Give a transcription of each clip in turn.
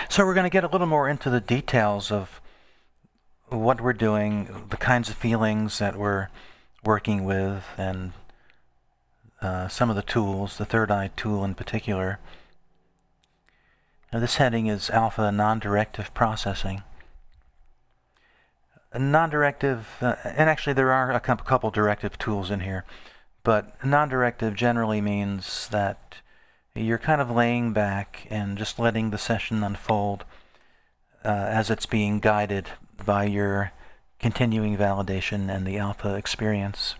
So we're going to get a little more into the details of what we're doing, the kinds of feelings that we're working with, and some of the tools, the third eye tool in particular. Now this heading is Alpha Non-Directive Processing. Non-directive, and actually there are a couple directive tools in here, but non-directive generally means that you're kind of laying back and just letting the session unfold as it's being guided by your continuing validation and the alpha experience.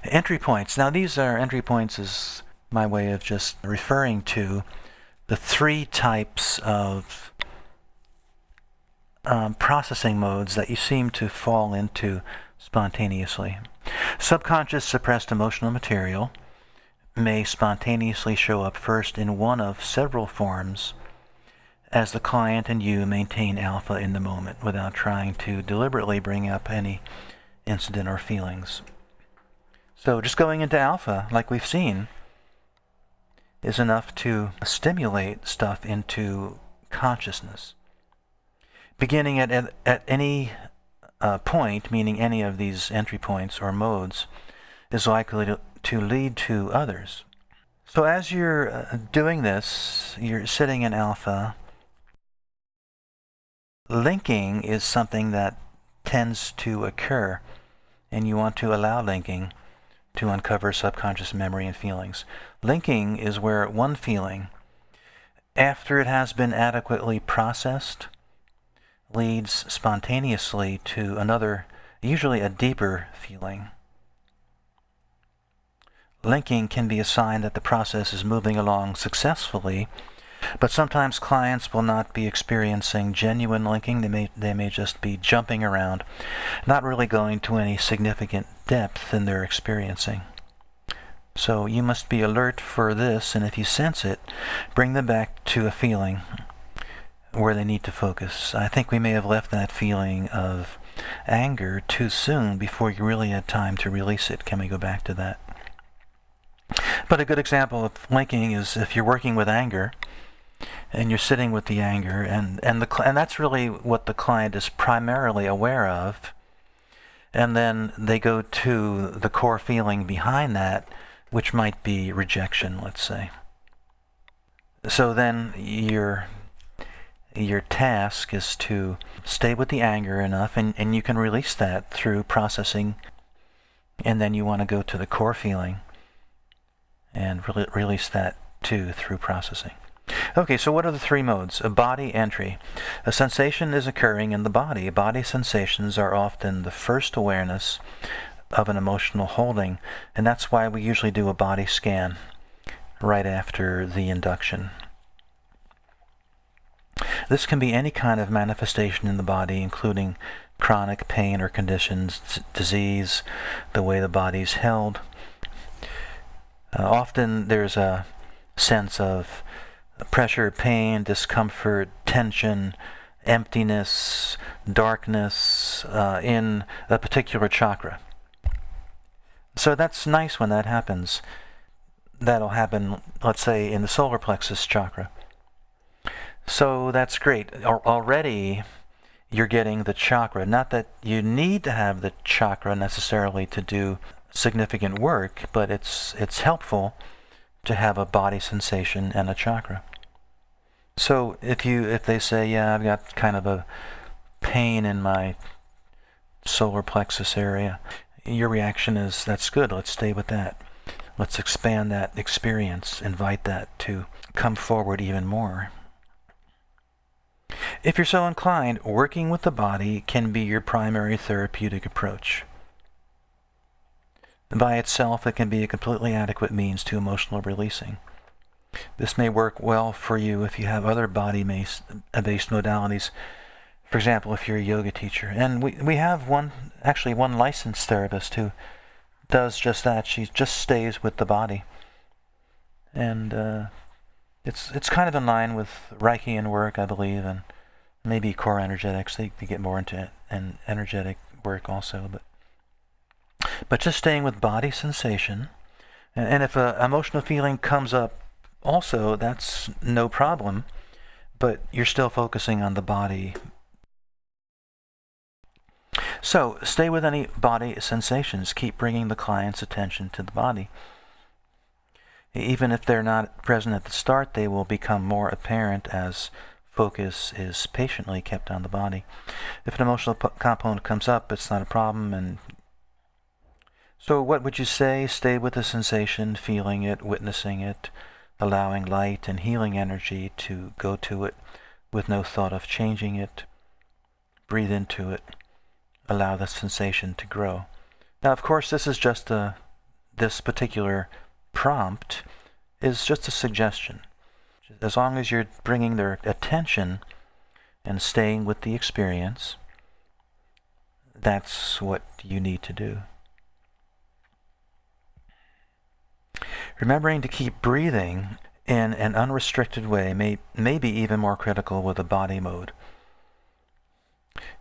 Entry points. Now these are entry points is my way of just referring to the three types of processing modes that you seem to fall into spontaneously. Subconscious suppressed emotional material may spontaneously show up first in one of several forms as the client and you maintain alpha in the moment without trying to deliberately bring up any incident or feelings. So just going into alpha, like we've seen, is enough to stimulate stuff into consciousness. Beginning at any point, meaning any of these entry points or modes, is likely to lead to others. So as you're doing this, you're sitting in alpha. Linking is something that tends to occur, and you want to allow linking to uncover subconscious memory and feelings. Linking is where one feeling, after it has been adequately processed, leads spontaneously to another, usually a deeper feeling. Linking can be a sign that the process is moving along successfully, but sometimes clients will not be experiencing genuine linking. They may just be jumping around, not really going to any significant depth in their experiencing. So you must be alert for this, and if you sense it, bring them back to a feeling where they need to focus. I think we may have left that feeling of anger too soon before you really had time to release it. Can we go back to that? But a good example of linking is if you're working with anger and you're sitting with the anger, and that's really what the client is primarily aware of, and then they go to the core feeling behind that, which might be rejection, let's say. So then your task is to stay with the anger enough, and you can release that through processing, and then you want to go to the core feeling and release that too through processing. Okay, so what are the three modes? A body entry. A sensation is occurring in the body. Body sensations are often the first awareness of an emotional holding, and that's why we usually do a body scan right after the induction. This can be any kind of manifestation in the body, including chronic pain or conditions, disease, the way the body's held. Often there's a sense of pressure, pain, discomfort, tension, emptiness, darkness in a particular chakra. So that's nice when that happens. That'll happen, let's say, in the solar plexus chakra. So that's great. Already you're getting the chakra. Not that you need to have the chakra necessarily to do significant work, but it's helpful to have a body sensation and a chakra. So if they say, yeah, I've got kind of a pain in my solar plexus area, your reaction is, that's good, let's stay with that. Let's expand that experience, invite that to come forward even more. If you're so inclined, working with the body can be your primary therapeutic approach. By itself, it can be a completely adequate means to emotional releasing. This may work well for you if you have other body-based modalities. For example, if you're a yoga teacher. And we have one licensed therapist who does just that. She just stays with the body. And it's kind of in line with Reichian work, I believe, and maybe core energetics. They get more into an energetic work also. But just staying with body sensation. And if an emotional feeling comes up also, that's no problem. but you're still focusing on the body. So stay with any body sensations. Keep bringing the client's attention to the body. Even if they're not present at the start, they will become more apparent as focus is patiently kept on the body. If an emotional component comes up, it's not a problem. And so what would you say? Stay with the sensation, feeling it, witnessing it, allowing light and healing energy to go to it with no thought of changing it. Breathe into it. Allow the sensation to grow. Now, of course, this is just this particular prompt is just a suggestion. As long as you're bringing their attention and staying with the experience, that's what you need to do. Remembering to keep breathing in an unrestricted way may be even more critical with the body mode.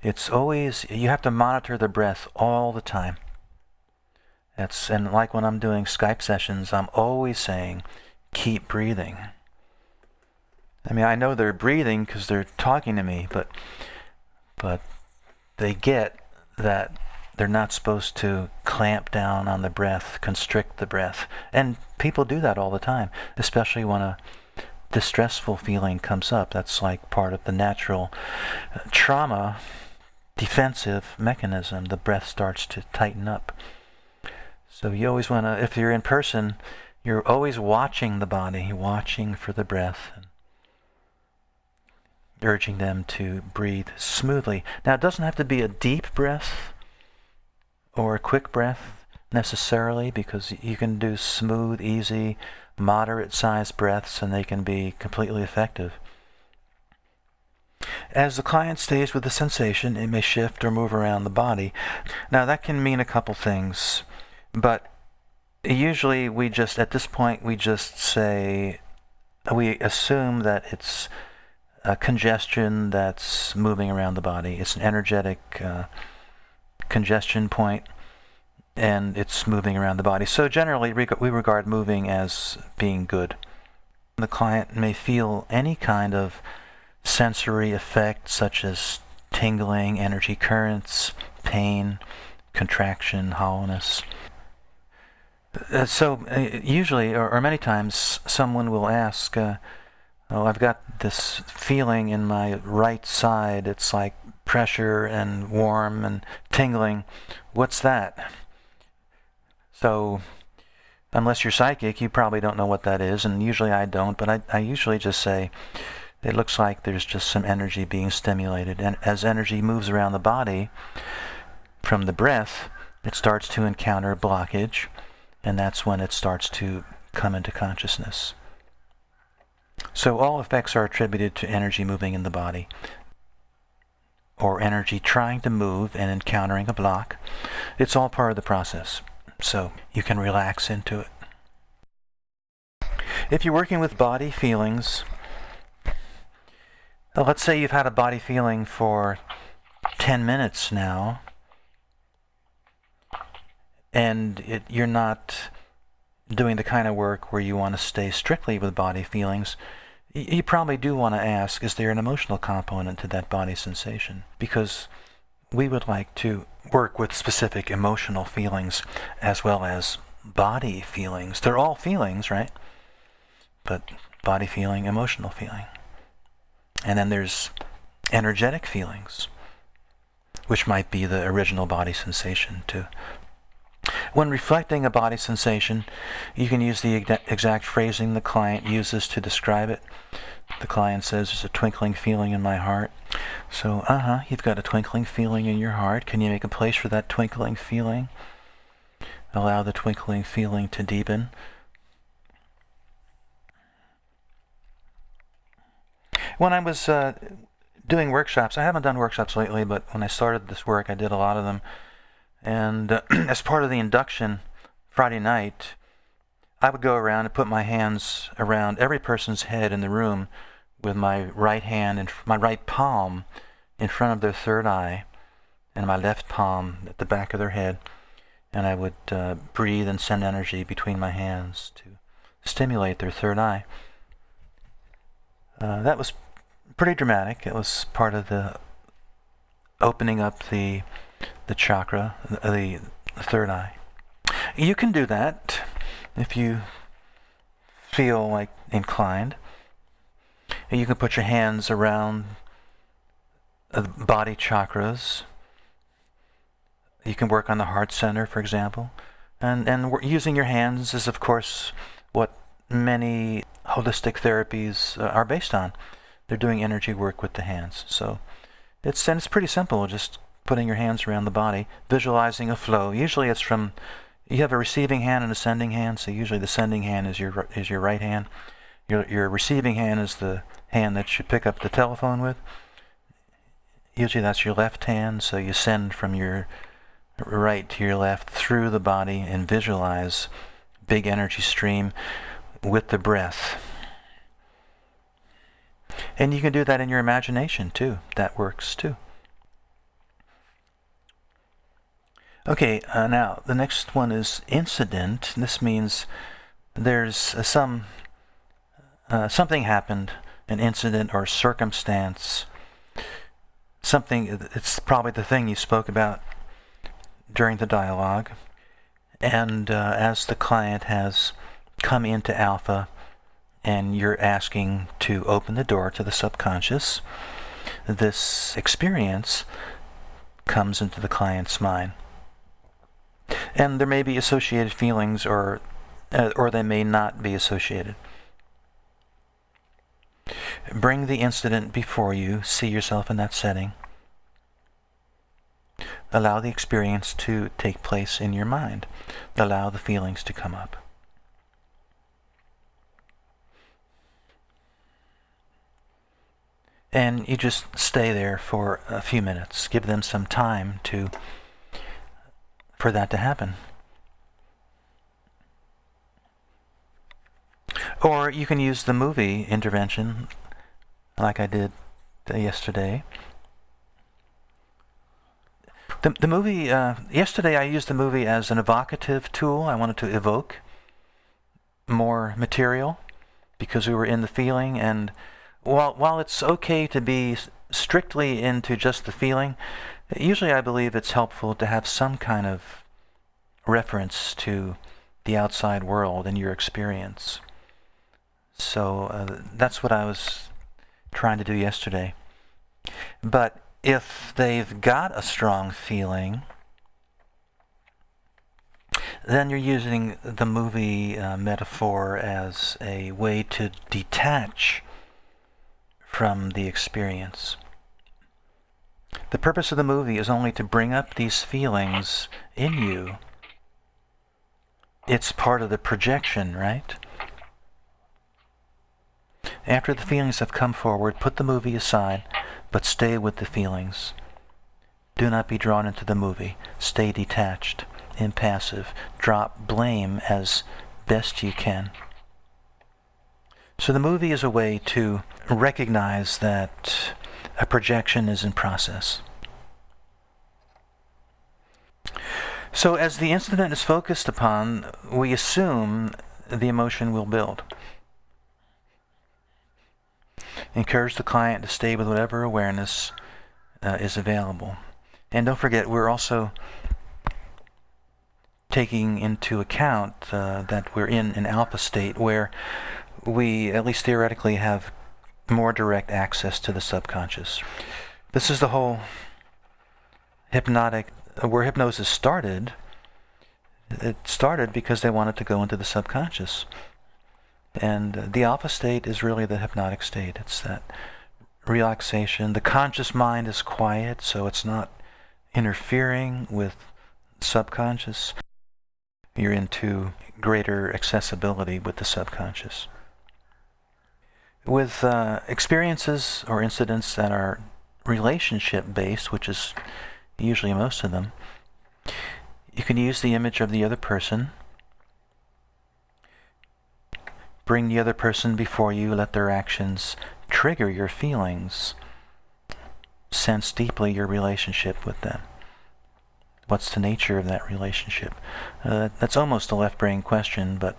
It's always, you have to monitor the breath all the time. And like when I'm doing Skype sessions, I'm always saying, keep breathing. I mean, I know they're breathing because they're talking to me, but they get that they're not supposed to clamp down on the breath, constrict the breath. And people do that all the time, especially when a distressful feeling comes up. That's like part of the natural trauma defensive mechanism. The breath starts to tighten up. So you always want to, if you're in person, you're always watching the body, watching for the breath, and urging them to breathe smoothly. Now, it doesn't have to be a deep breath or a quick breath necessarily, because you can do smooth, easy, moderate-sized breaths, and they can be completely effective. As the client stays with the sensation, it may shift or move around the body. Now, that can mean a couple things, but usually at this point, we just say, we assume that it's a congestion that's moving around the body. It's an energetic congestion point, and it's moving around the body. So generally, we regard moving as being good. The client may feel any kind of sensory effect, such as tingling, energy currents, pain, contraction, hollowness. Usually, or many times, someone will ask, I've got this feeling in my right side. It's like pressure and warm and tingling. What's that? So, unless you're psychic, you probably don't know what that is, and usually I don't, but I usually just say, it looks like there's just some energy being stimulated. And as energy moves around the body from the breath, it starts to encounter blockage, and that's when it starts to come into consciousness. So all effects are attributed to energy moving in the body, or energy trying to move and encountering a block. It's all part of the process, so you can relax into it. If you're working with body feelings, let's say you've had a body feeling for 10 minutes now, and you're not doing the kind of work where you want to stay strictly with body feelings. You probably do want to ask, is there an emotional component to that body sensation? Because we would like to work with specific emotional feelings as well as body feelings. They're all feelings, right? But body feeling, emotional feeling. And then there's energetic feelings, which might be the original body sensation too. When reflecting a body sensation, you can use the exact phrasing the client uses to describe it. The client says, there's a twinkling feeling in my heart. So, you've got a twinkling feeling in your heart. Can you make a place for that twinkling feeling? Allow the twinkling feeling to deepen. When I was doing workshops, I haven't done workshops lately, but when I started this work, I did a lot of them. And as part of the induction Friday night, I would go around and put my hands around every person's head in the room with my right hand and my right palm in front of their third eye and my left palm at the back of their head. And I would breathe and send energy between my hands to stimulate their third eye. That was pretty dramatic. It was part of the opening up the chakra, the third eye. You can do that if you feel like inclined. You can put your hands around the body chakras. You can work on the heart center, for example. And using your hands is, of course, what many holistic therapies are based on. They're doing energy work with the hands. So it's pretty simple, just putting your hands around the body, visualizing a flow. Usually it's from, you have a receiving hand and a sending hand, so usually the sending hand is your right hand. Your receiving hand is the hand that you pick up the telephone with. Usually that's your left hand, so you send from your right to your left through the body and visualize big energy stream with the breath. And you can do that in your imagination too. That works too. Okay, now the next one is incident. This means there's something happened, an incident or circumstance, something, it's probably the thing you spoke about during the dialogue, and as the client has come into alpha and you're asking to open the door to the subconscious, this experience comes into the client's mind. And there may be associated feelings or they may not be associated. Bring the incident before you, see yourself in that setting. Allow the experience to take place in your mind. Allow the feelings to come up. And you just stay there for a few minutes. Give them some time for that to happen. Or you can use the movie intervention like I did yesterday. The movie, yesterday I used the movie as an evocative tool. I wanted to evoke more material because we were in the feeling, and while it's okay to be strictly into just the feeling, usually I believe it's helpful to have some kind of reference to the outside world and your experience. So that's what I was trying to do yesterday. But if they've got a strong feeling, then you're using the movie metaphor as a way to detach from the experience. The purpose of the movie is only to bring up these feelings in you. It's part of the projection, right? After the feelings have come forward, put the movie aside, but stay with the feelings. Do not be drawn into the movie. Stay detached, impassive. Drop blame as best you can. So the movie is a way to recognize that a projection is in process. So as the incident is focused upon, we assume the emotion will build. Encourage the client to stay with whatever awareness is available. And don't forget, we're also taking into account that we're in an alpha state where we, at least theoretically, have more direct access to the subconscious. This is the whole hypnotic, where hypnosis started. It started because they wanted to go into the subconscious. And the alpha state is really the hypnotic state. It's that relaxation. The conscious mind is quiet, so it's not interfering with subconscious. You're into greater accessibility with the subconscious. With experiences or incidents that are relationship-based, which is usually most of them, you can use the image of the other person. Bring the other person before you, let their actions trigger your feelings. Sense deeply your relationship with them. What's the nature of that relationship? That's almost a left brain question, but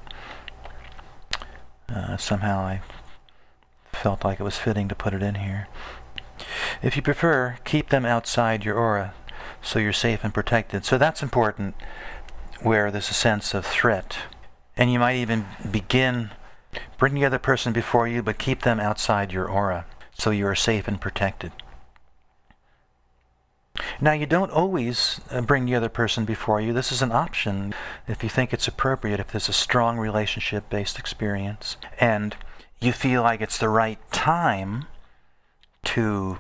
somehow I felt like it was fitting to put it in here. If you prefer, keep them outside your aura so you're safe and protected. So that's important where there's a sense of threat. And you might even begin, bring the other person before you, but keep them outside your aura so you are safe and protected. Now, you don't always bring the other person before you. This is an option if you think it's appropriate, if there's a strong relationship-based experience, and you feel like it's the right time to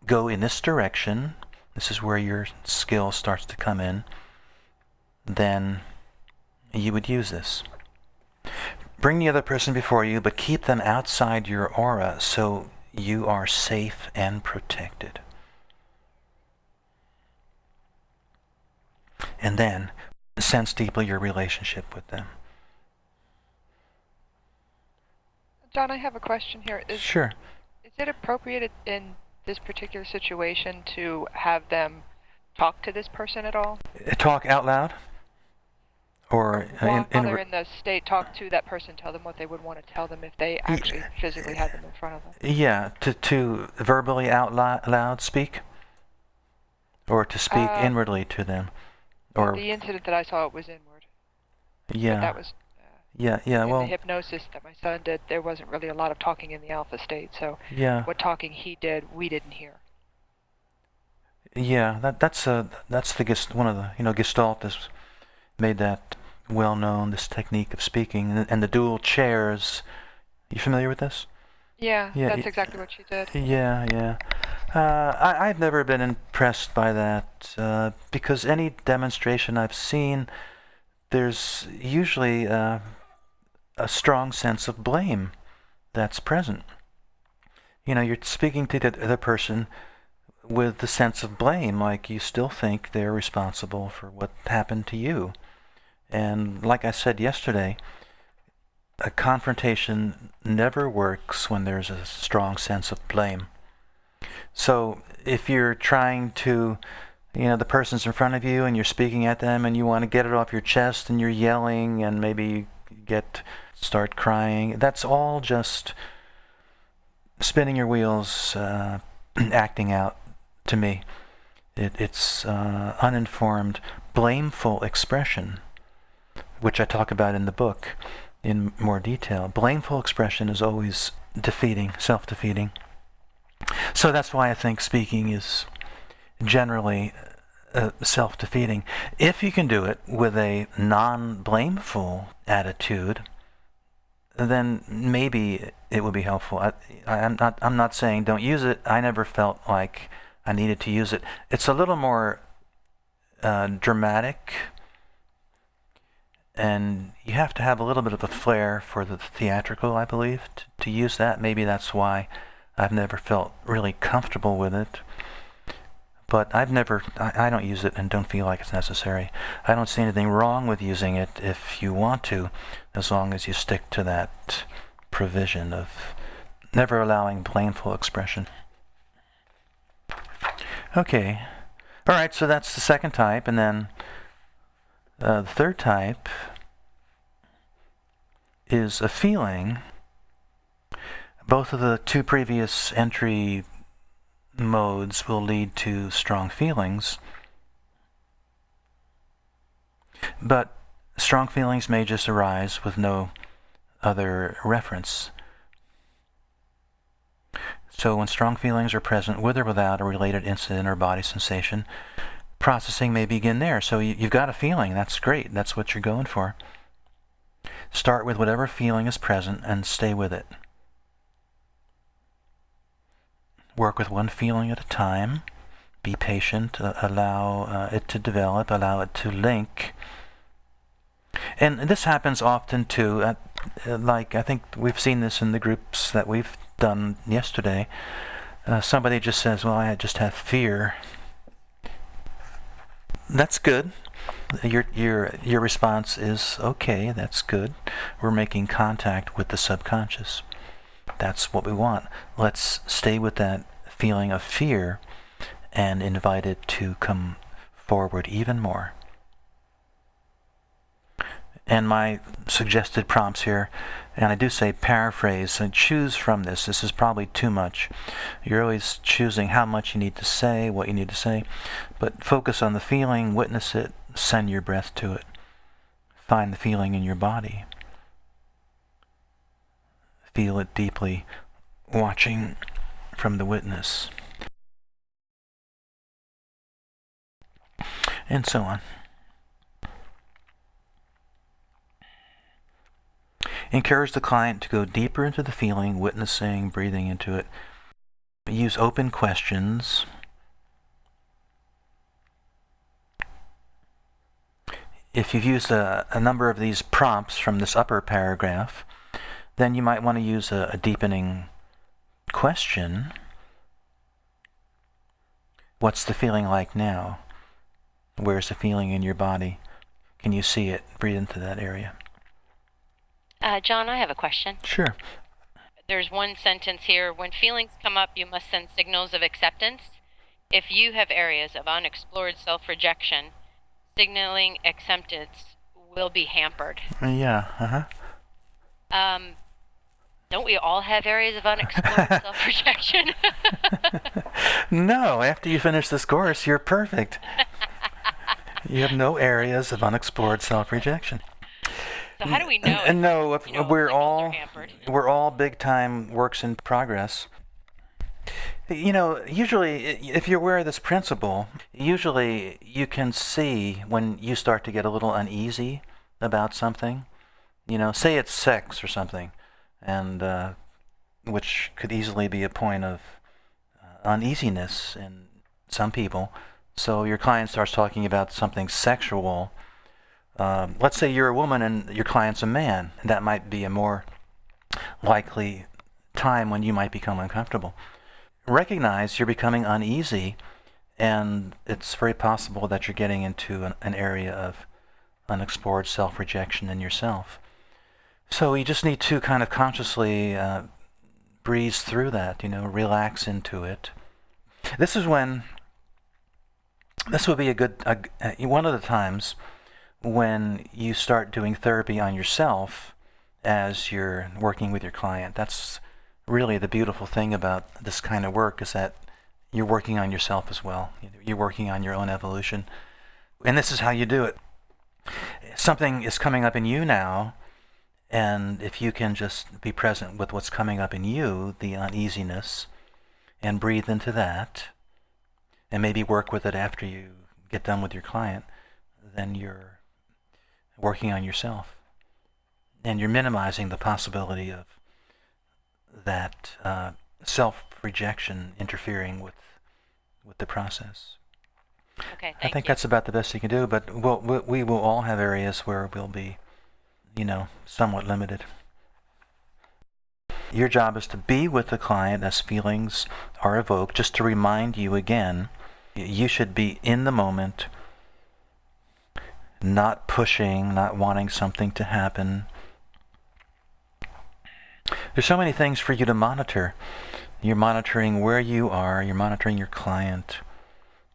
go in this direction. This is where your skill starts to come in. Then you would use this. Bring the other person before you, but keep them outside your aura so you are safe and protected. And then sense deeply your relationship with them. John, I have a question here. Sure. Is it appropriate in this particular situation to have them talk to this person at all? Talk out loud? Or while they're in the state, talk to that person, tell them what they would want to tell them if they actually physically had them in front of them. Yeah, to verbally out loud speak? Or to speak inwardly to them? Or the incident that I saw, it was inward. Yeah. But that was in the hypnosis that my son did, there wasn't really a lot of talking in the alpha state, so what talking he did, we didn't hear. Yeah, that's one of the Gestalt has made that well known, this technique of speaking, and the dual chairs. You familiar with this? Yeah, that's exactly what she did. Yeah. I've never been impressed by that because any demonstration I've seen, there's usually a strong sense of blame that's present. You're speaking to the other person with the sense of blame, like you still think they're responsible for what happened to you. And like I said yesterday, a confrontation never works when there's a strong sense of blame. So if you're trying to, the person's in front of you and you're speaking at them and you want to get it off your chest and you're yelling and maybe start crying, that's all just spinning your wheels, acting out to me. It's uninformed, blameful expression, which I talk about in the book in more detail. Blameful expression is always defeating, self-defeating. So that's why I think speaking is generally self-defeating. If you can do it with a non-blameful attitude, then maybe it would be helpful. I'm not saying don't use it. I never felt like I needed to use it. It's a little more dramatic, and you have to have a little bit of a flair for the theatrical, I believe, to use that. Maybe that's why I've never felt really comfortable with it. But I don't use it and don't feel like it's necessary. I don't see anything wrong with using it if you want to, as long as you stick to that provision of never allowing blameful expression. Okay. All right, so that's the second type, and then the third type is a feeling. Both of the two previous entry modes will lead to strong feelings, but strong feelings may just arise with no other reference. So when strong feelings are present with or without a related incident or body sensation, processing may begin there. So you've got a feeling, that's great, that's what you're going for. Start with whatever feeling is present and stay with it. Work with one feeling at a time. Be patient. Allow it to develop. Allow it to link. And this happens often too. Like I think we've seen this in the groups that we've done yesterday. Somebody just says, "Well, I just have fear." That's good. Your response is okay. That's good. We're making contact with the subconscious. That's what we want. Let's stay with that feeling of fear and invite it to come forward even more. And my suggested prompts here, and I do say paraphrase, and choose from this. This is probably too much. You're always choosing how much you need to say, what you need to say, but focus on the feeling, witness it, send your breath to it. Find the feeling in your body. Feel it deeply, watching from the witness. And so on. Encourage the client to go deeper into the feeling, witnessing, breathing into it. Use open questions. If you've used a number of these prompts from this upper paragraph, then you might want to use a deepening question. What's the feeling like now? Where's the feeling in your body? Can you see it? Breathe into that area. John, I have a question. Sure. There's one sentence here. When feelings come up, you must send signals of acceptance. If you have areas of unexplored self-rejection, signaling acceptance will be hampered. Yeah, Don't we all have areas of unexplored self-rejection? No, after you finish this course, you're perfect. You have no areas of unexplored self-rejection. So how do we know? No, we're all big-time works in progress. Usually, if you're aware of this principle, usually you can see when you start to get a little uneasy about something. Say it's sex or something, and which could easily be a point of uneasiness in some people. So your client starts talking about something sexual. Let's say you're a woman and your client's a man, and that might be a more likely time when you might become uncomfortable. Recognize you're becoming uneasy, and it's very possible that you're getting into an area of unexplored self-rejection in yourself. So you just need to kind of consciously breeze through that, relax into it. This would be one of the times when you start doing therapy on yourself as you're working with your client. That's really the beautiful thing about this kind of work, is that you're working on yourself as well. You're working on your own evolution. And this is how you do it. Something is coming up in you now, and if you can just be present with what's coming up in you, the uneasiness, and breathe into that, and maybe work with it after you get done with your client, then you're working on yourself. And you're minimizing the possibility of that self-rejection interfering with the process. Okay, I think that's about the best you can do, but we will all have areas where we'll be, somewhat limited. Your job is to be with the client as feelings are evoked. Just to remind you again, you should be in the moment, not pushing, not wanting something to happen. There's so many things for you to monitor. You're monitoring where you are, you're monitoring your client,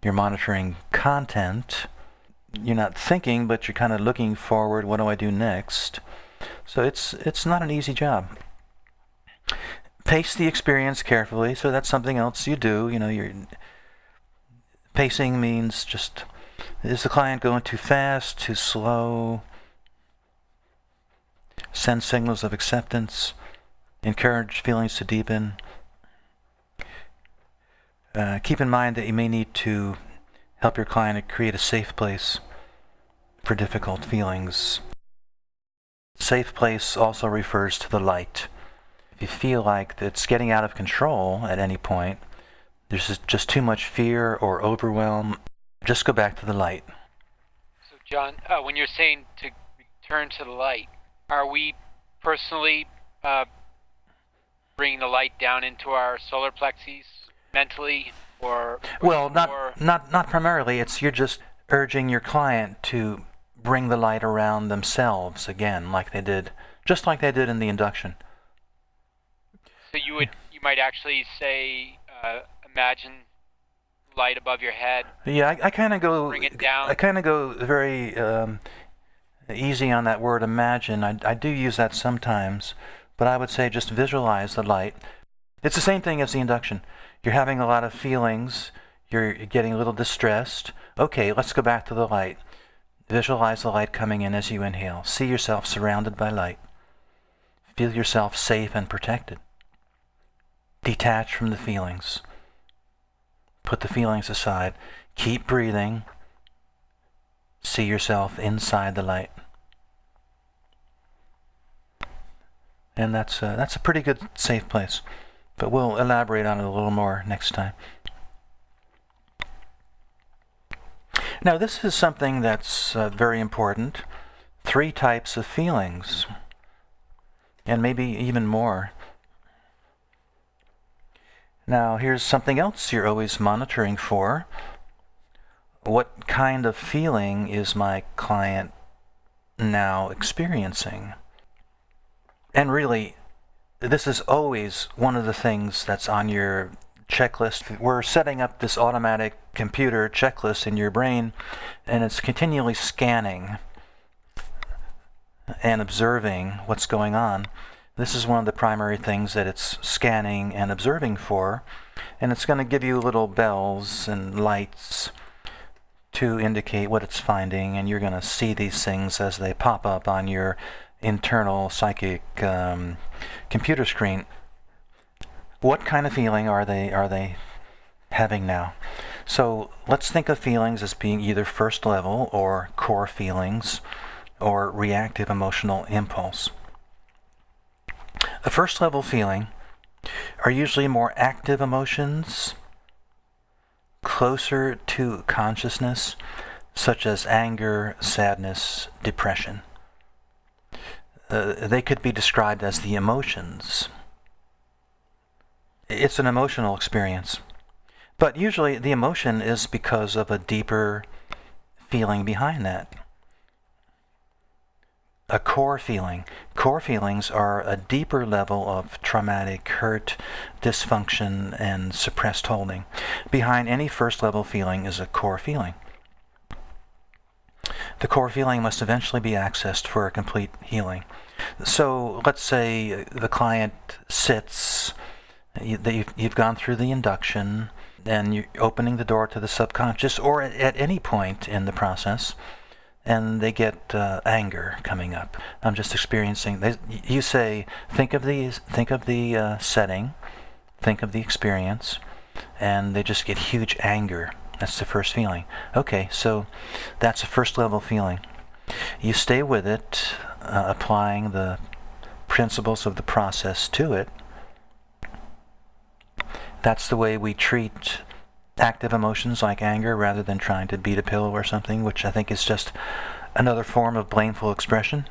you're monitoring content. You're not thinking, but you're kind of looking forward, what do I do next? So it's not an easy job. Pace the experience carefully, so that's something else you do. Your pacing means just, is the client going too fast, too slow? Send signals of acceptance. Encourage feelings to deepen. Keep in mind that you may need to help your client create a safe place for difficult feelings. Safe place also refers to the light. If you feel like it's getting out of control at any point, there's just too much fear or overwhelm, just go back to the light. So John, when you're saying to return to the light, are we personally bringing the light down into our solar plexus mentally, or not primarily. You're just urging your client to bring the light around themselves again, like they did in the induction. So you might actually say, imagine light above your head. Yeah, I kind of go. Bring it down. I kind of go very easy on that word imagine. I do use that sometimes, but I would say just visualize the light. It's the same thing as the induction. You're having a lot of feelings, you're getting a little distressed. Okay, let's go back to the light. Visualize the light coming in as you inhale. See yourself surrounded by light. Feel yourself safe and protected. Detach from the feelings. Put the feelings aside. Keep breathing. See yourself inside the light. And that's a pretty good safe place. But we'll elaborate on it a little more next time. Now this is something that's very important. 3 types of feelings. And maybe even more. Now here's something else you're always monitoring for. What kind of feeling is my client now experiencing? And really, this is always one of the things that's on your checklist. We're setting up this automatic computer checklist in your brain, and it's continually scanning and observing what's going on. This is one of the primary things that it's scanning and observing for, and it's going to give you little bells and lights to indicate what it's finding, and you're going to see these things as they pop up on your internal psychic computer screen. What kind of feeling are they having now? So let's think of feelings as being either first level or core feelings or reactive emotional impulse. A first level feeling are usually more active emotions, closer to consciousness, such as anger, sadness, depression. They could be described as the emotions. It's an emotional experience. But usually the emotion is because of a deeper feeling behind that. A core feeling. Core feelings are a deeper level of traumatic hurt, dysfunction, and suppressed holding. Behind any first level feeling is a core feeling. The core feeling must eventually be accessed for a complete healing. So let's say the client sits, you've gone through the induction, and you're opening the door to the subconscious, or at any point in the process, and they get anger coming up. I'm just experiencing. You say, think of the setting, think of the experience, and they just get huge anger. That's the first feeling. Okay, so that's a first level feeling. You stay with it, applying the principles of the process to it. That's the way we treat active emotions like anger, rather than trying to beat a pillow or something, which I think is just another form of blameful expression.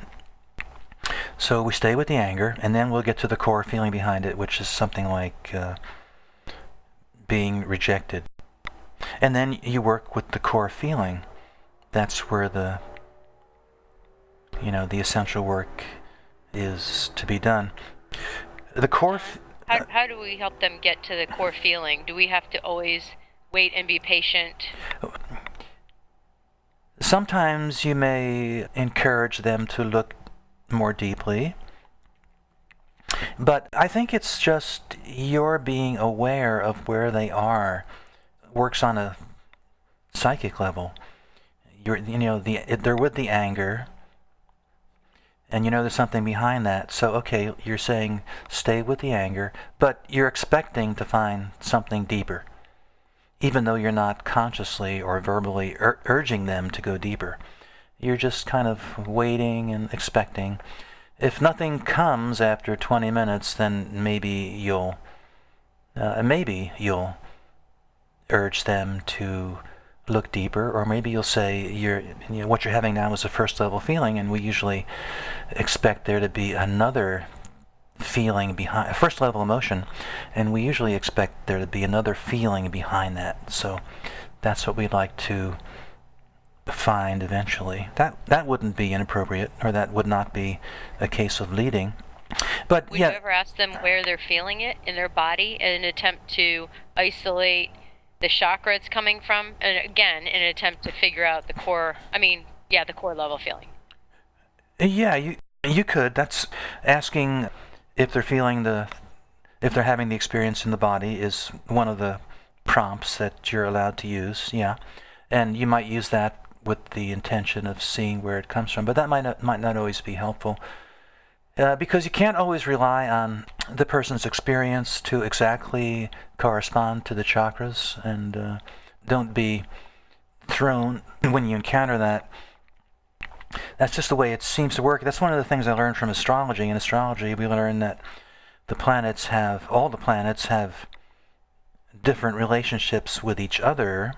So we stay with the anger, and then we'll get to the core feeling behind it, which is something like being rejected. And then you work with the core feeling. That's where the essential work is to be done. The core... How do we help them get to the core feeling? Do we have to always wait and be patient? Sometimes you may encourage them to look more deeply, but I think it's just your being aware of where they are works on a psychic level. They're with the anger, and there's something behind that. So okay, you're saying stay with the anger, but you're expecting to find something deeper, even though you're not consciously or verbally urging them to go deeper. You're just kind of waiting and expecting. If nothing comes after 20 minutes, then maybe you'll urge them to look deeper, or maybe you'll say what you're having now is a first level feeling, and we usually expect there to be another feeling behind a first level emotion, and we usually expect there to be another feeling behind that. So that's what we'd like to find eventually. That wouldn't be inappropriate, or that would not be a case of leading. But Would you ever ask them where they're feeling it in their body in an attempt to isolate the chakra it's coming from, and again, in an attempt to figure out the core level feeling? Yeah, you could. That's asking if they're if they're having the experience in the body is one of the prompts that you're allowed to use. Yeah, and you might use that with the intention of seeing where it comes from, but that might not always be helpful. Because you can't always rely on the person's experience to exactly correspond to the chakras, and don't be thrown when you encounter that. That's just the way it seems to work. That's one of the things I learned from astrology. In astrology, we learn that all the planets have different relationships with each other,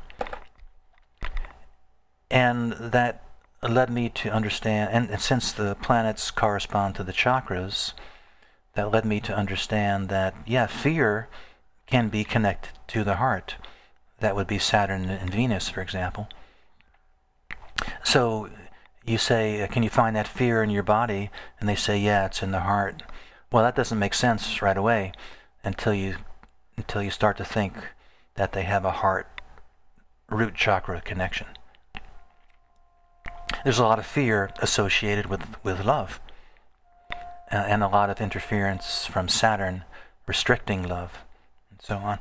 and that led me to understand, and since the planets correspond to the chakras, that led me to understand that, yeah, fear can be connected to the heart. That would be Saturn and Venus, for example. So you say, can you find that fear in your body? And they say, yeah, it's in the heart. Well, that doesn't make sense right away until you start to think that they have a heart root chakra connection. There's a lot of fear associated with love, and a lot of interference from Saturn restricting love, and so on.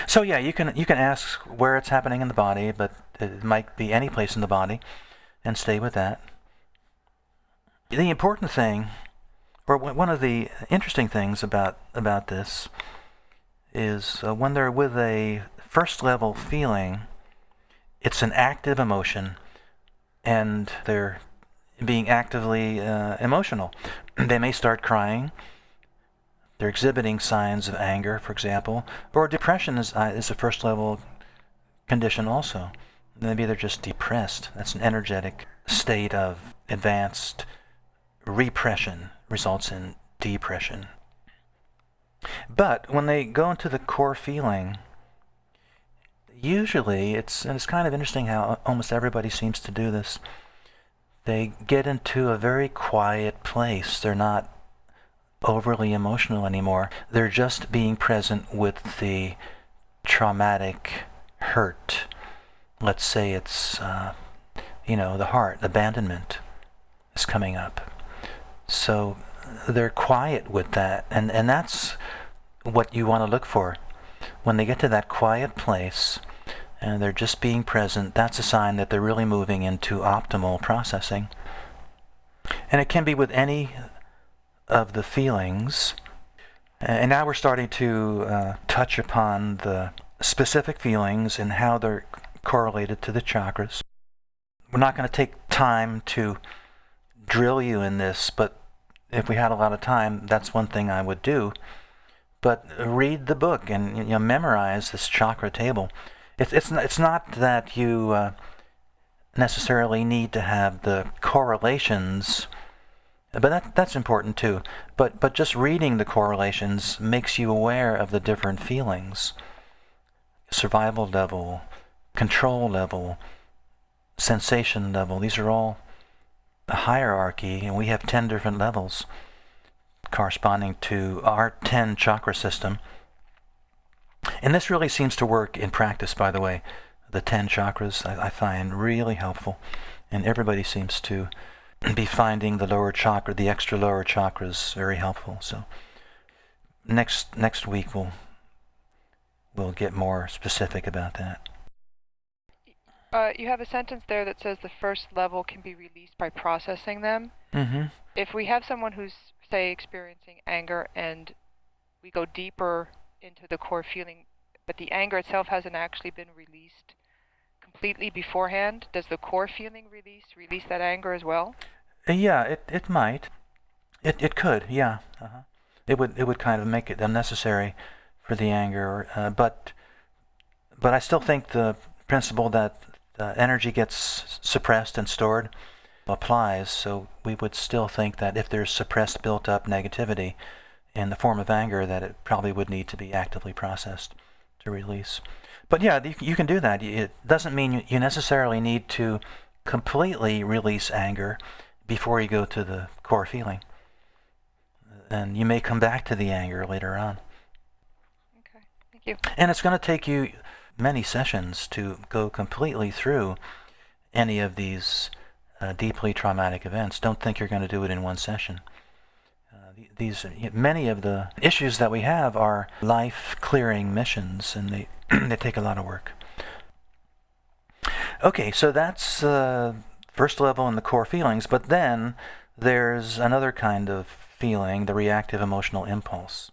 So yeah, you can ask where it's happening in the body, but it might be any place in the body, and stay with that. The important thing, or one of the interesting things about this, is when they're with a first level feeling, it's an active emotion, and they're being actively emotional. They may start crying. They're exhibiting signs of anger, for example, or depression is a first level condition also. Maybe they're just depressed. That's an energetic state of advanced repression, results in depression. But when they go into the core feeling, usually it's kind of interesting how almost everybody seems to do this. They get into a very quiet place. They're not overly emotional anymore. They're just being present with the traumatic hurt. Let's say it's, the heart, abandonment is coming up. So they're quiet with that, and that's what you want to look for. When they get to that quiet place and they're just being present, that's a sign that they're really moving into optimal processing. And it can be with any of the feelings. And now we're starting to touch upon the specific feelings and how they're correlated to the chakras. We're not going to take time to drill you in this, but if we had a lot of time, that's one thing I would do. But read the book and memorize this chakra table. It's not that you necessarily need to have the correlations, but that's important too. But just reading the correlations makes you aware of the different feelings: survival level, control level, sensation level. These are all a hierarchy, and we have 10 different levels corresponding to our 10 chakra system. And this really seems to work in practice, by the way. The 10 chakras I find really helpful, and everybody seems to be finding the lower chakra, the extra lower chakras, very helpful. So next week we'll get more specific about that. You have a sentence there that says the first level can be released by processing them. Mm-hmm. If we have someone who's, say, experiencing anger and we go deeper into the core feeling, but the anger itself hasn't actually been released completely beforehand, does the core feeling release that anger as well? Yeah, it might. It could, yeah. Uh-huh. It would kind of make it unnecessary for the anger, but I still think the principle that energy gets suppressed and stored applies. So we would still think that if there's suppressed, built-up negativity in the form of anger, that it probably would need to be actively processed to release. But yeah, you can do that. It doesn't mean you necessarily need to completely release anger before you go to the core feeling. And you may come back to the anger later on. Okay, thank you. And it's going to take you many sessions to go completely through any of these deeply traumatic events. Don't think you're going to do it in one session. Many of the issues that we have are life-clearing missions, and they they take a lot of work. Okay, so that's first level in the core feelings, but then there's another kind of feeling, the reactive emotional impulse.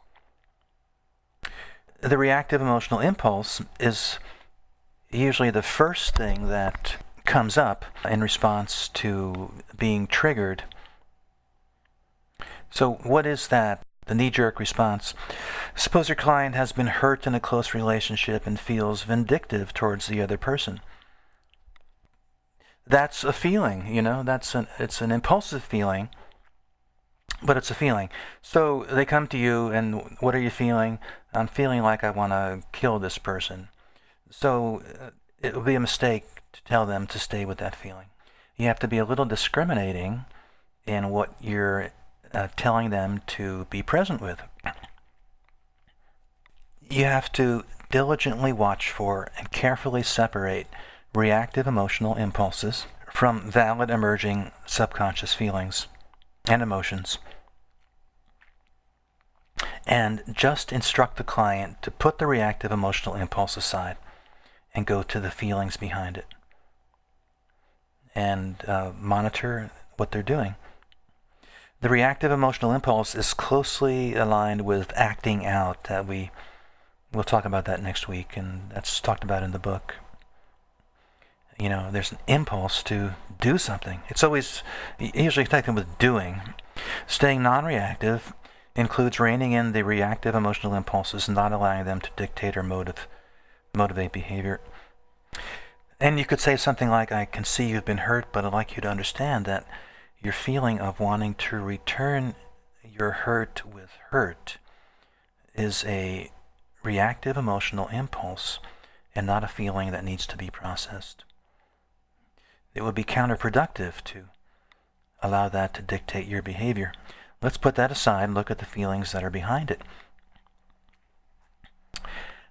The reactive emotional impulse is usually the first thing that comes up in response to being triggered. So what is that? The knee-jerk response. Suppose your client has been hurt in a close relationship and feels vindictive towards the other person. That's a feeling, you know, it's an impulsive feeling, but it's a feeling. So they come to you and what are you feeling? I'm feeling like I want to kill this person. So it would be a mistake to tell them to stay with that feeling. You have to be a little discriminating in what you're telling them to be present with. You have to diligently watch for and carefully separate reactive emotional impulses from valid emerging subconscious feelings and emotions, and just instruct the client to put the reactive emotional impulse aside and go to the feelings behind it, and monitor what they're doing. The reactive emotional impulse is closely aligned with acting out. We'll talk about that next week, and that's talked about in the book. You know, there's an impulse to do something. It's always usually connected with doing. Staying non-reactive includes reining in the reactive emotional impulses and not allowing them to dictate or motivate behavior. And you could say something like, I can see you've been hurt, but I'd like you to understand that your feeling of wanting to return your hurt with hurt is a reactive emotional impulse and not a feeling that needs to be processed. It would be counterproductive to allow that to dictate your behavior. Let's put that aside and look at the feelings that are behind it.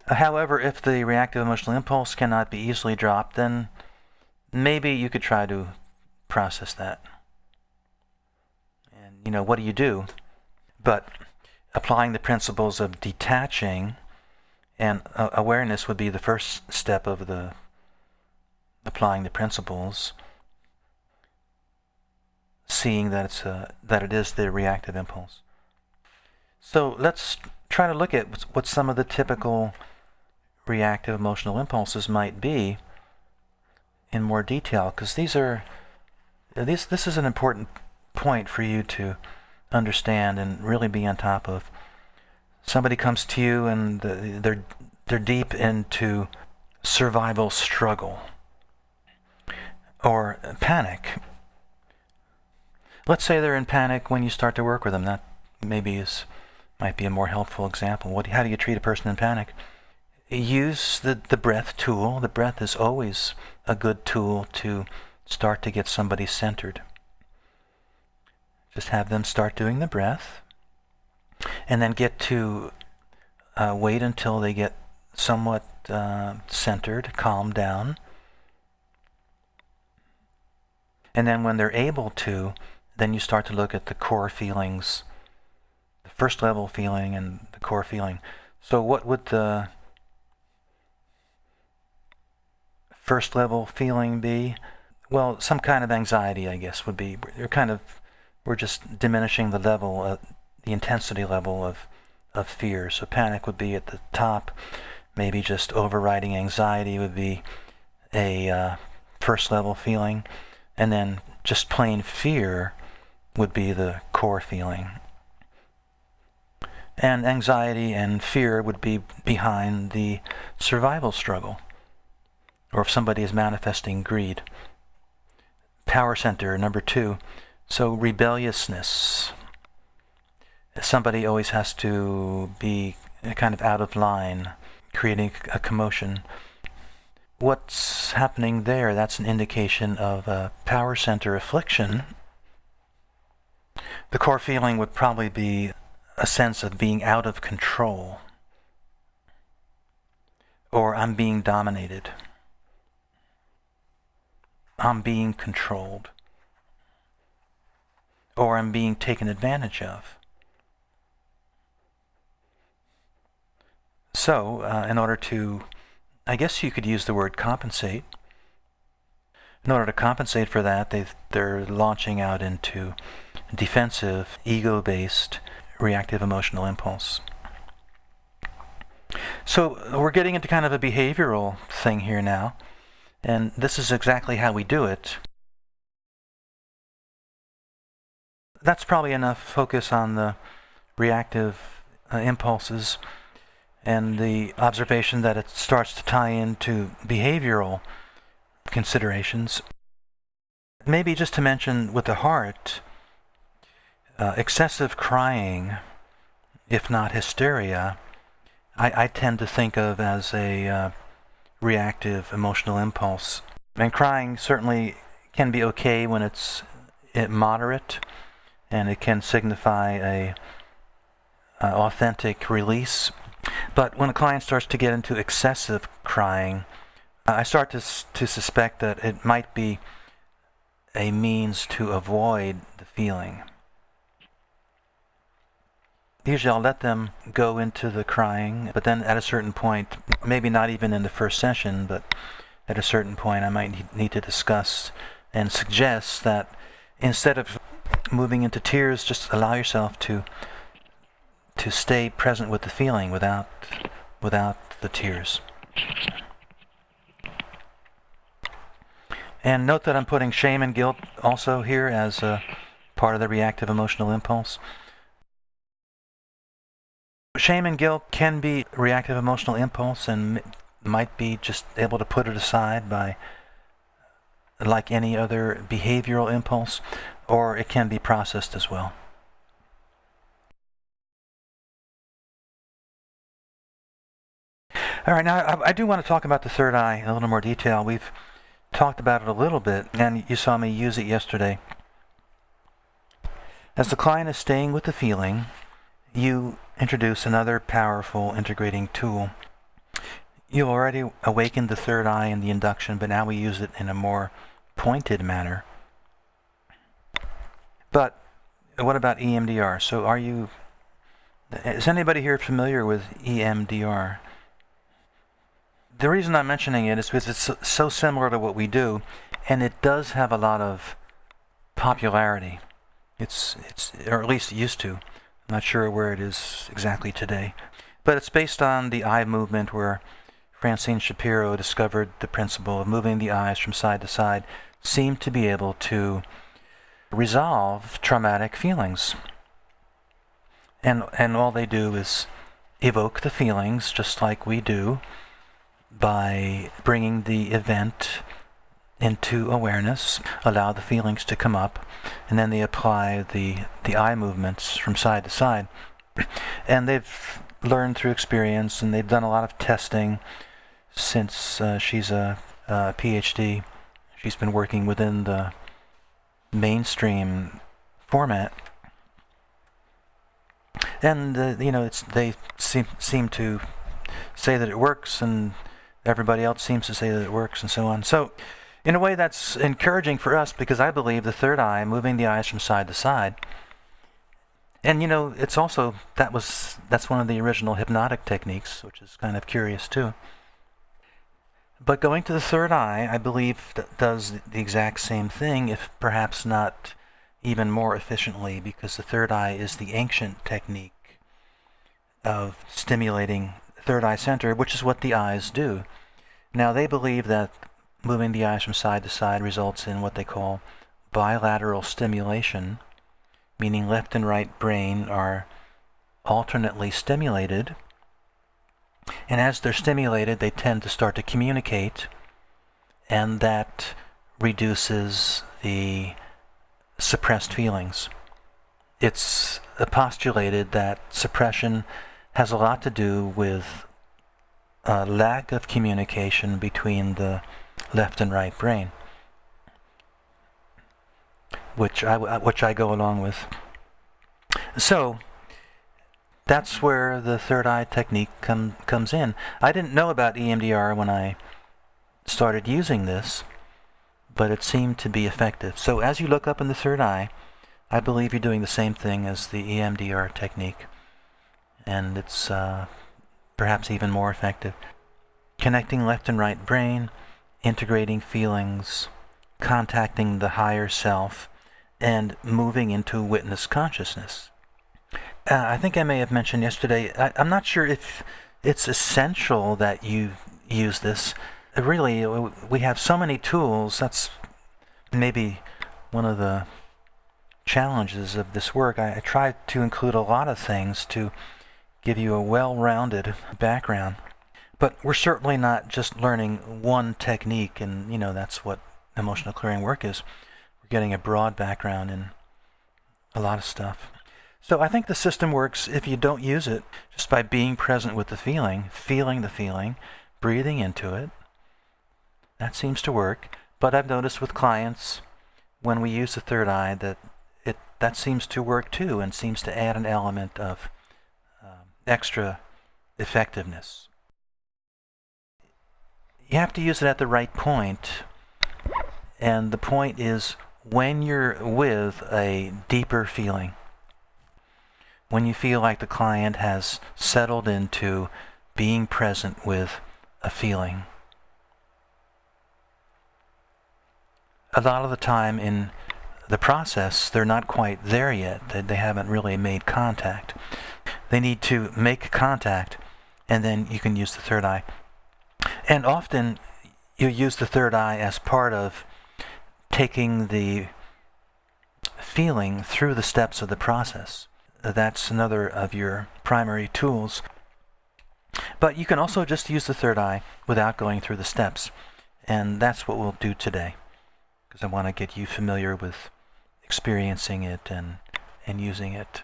However, if the reactive emotional impulse cannot be easily dropped, then maybe you could try to process that. And, you know, what do you do? But applying the principles of detaching and awareness would be the first step of the applying the principles, seeing that it is the reactive impulse. So let's try to look at what some of the typical reactive emotional impulses might be in more detail, because this is an important point for you to understand and really be on top of. Somebody comes to you and they're deep into survival struggle or panic. Let's say they're in panic when you start to work with them. That maybe might be a more helpful example. How do you treat a person in panic? Use the breath tool. The breath is always a good tool to start to get somebody centered. Just have them start doing the breath, and then get to wait until they get somewhat centered, calmed down. And then when they're able to, then you start to look at the core feelings, the first level feeling and the core feeling. So what would the first level feeling be? Well, some kind of anxiety, I guess, would be. We're just diminishing the level, the intensity level of fear. So panic would be at the top. Maybe just overriding anxiety would be a first level feeling. And then just plain fear would be the core feeling. And anxiety and fear would be behind the survival struggle, or if somebody is manifesting greed. Power center, number 2. So rebelliousness. Somebody always has to be kind of out of line, creating a commotion. What's happening there? That's an indication of a power center affliction. The core feeling would probably be a sense of being out of control, or I'm being dominated. I'm being controlled. or I'm being taken advantage of. So, in order to, I guess you could use the word compensate. In order to compensate for that, they're launching out into defensive, ego-based, reactive emotional impulse. So we're getting into kind of a behavioral thing here now, and this is exactly how we do it. That's probably enough focus on the reactive impulses and the observation that it starts to tie into behavioral considerations. Maybe just to mention with the heart, excessive crying, if not hysteria, I tend to think of as a reactive emotional impulse. And crying certainly can be okay when it's moderate, and it can signify a authentic release. But when a client starts to get into excessive crying, I start to suspect that it might be a means to avoid the feeling. Usually I'll let them go into the crying, but then at a certain point, maybe not even in the first session, but at a certain point I might need to discuss and suggest that instead of moving into tears, just allow yourself to stay present with the feeling without the tears. And note that I'm putting shame and guilt also here as a part of the reactive emotional impulse. Shame and guilt can be reactive emotional impulse and might be just able to put it aside by, like any other behavioral impulse, or it can be processed as well. All right, now I do want to talk about the third eye in a little more detail. We've talked about it a little bit, and you saw me use it yesterday. As the client is staying with the feeling, you introduce another powerful integrating tool. You already awakened the third eye in the induction, but now we use it in a more pointed manner. But what about EMDR? So is anybody here familiar with EMDR? The reason I'm mentioning it is because it's so similar to what we do, and it does have a lot of popularity. It's or at least it used to. I'm not sure where it is exactly today. But it's based on the eye movement, where Francine Shapiro discovered the principle of moving the eyes from side to side seemed to be able to resolve traumatic feelings. And all they do is evoke the feelings, just like we do, by bringing the event into awareness, allow the feelings to come up, and then they apply the eye movements from side to side. And they've learned through experience, and they've done a lot of testing since she's a PhD. She's been working within the mainstream format. And they seem to say that it works, and everybody else seems to say that it works, and so on. So in a way that's encouraging for us, because I believe the third eye, moving the eyes from side to side, and it's also, that's one of the original hypnotic techniques, which is kind of curious too. But going to the third eye, I believe, does the exact same thing, if perhaps not even more efficiently, because the third eye is the ancient technique of stimulating third eye center, which is what the eyes do. Now, they believe that moving the eyes from side to side results in what they call bilateral stimulation, meaning left and right brain are alternately stimulated. And as they're stimulated, they tend to start to communicate, and that reduces the suppressed feelings. It's postulated that suppression has a lot to do with lack of communication between the left and right brain, which I go along with. So that's where the third eye technique comes in. I didn't know about EMDR when I started using this, but it seemed to be effective. So as you look up in the third eye, I believe you're doing the same thing as the EMDR technique, and it's perhaps even more effective. Connecting left and right brain, integrating feelings, contacting the higher self, and moving into witness consciousness. I think I may have mentioned yesterday, I'm not sure if it's essential that you use this. Really, we have so many tools. That's maybe one of the challenges of this work. I try to include a lot of things to give you a well-rounded background. But we're certainly not just learning one technique, and that's what emotional clearing work is. We're getting a broad background in a lot of stuff. So I think the system works if you don't use it, just by being present with the feeling, feeling the feeling, breathing into it. That seems to work. But I've noticed with clients, when we use the third eye, that seems to work too, and seems to add an element of extra effectiveness. You have to use it at the right point, and the point is when you're with a deeper feeling. When you feel like the client has settled into being present with a feeling. A lot of the time in the process, they're not quite there yet. They haven't really made contact. They need to make contact, and then you can use the third eye. And often you use the third eye as part of taking the feeling through the steps of the process. That's another of your primary tools. But you can also just use the third eye without going through the steps. And that's what we'll do today, because I want to get you familiar with experiencing it and using it.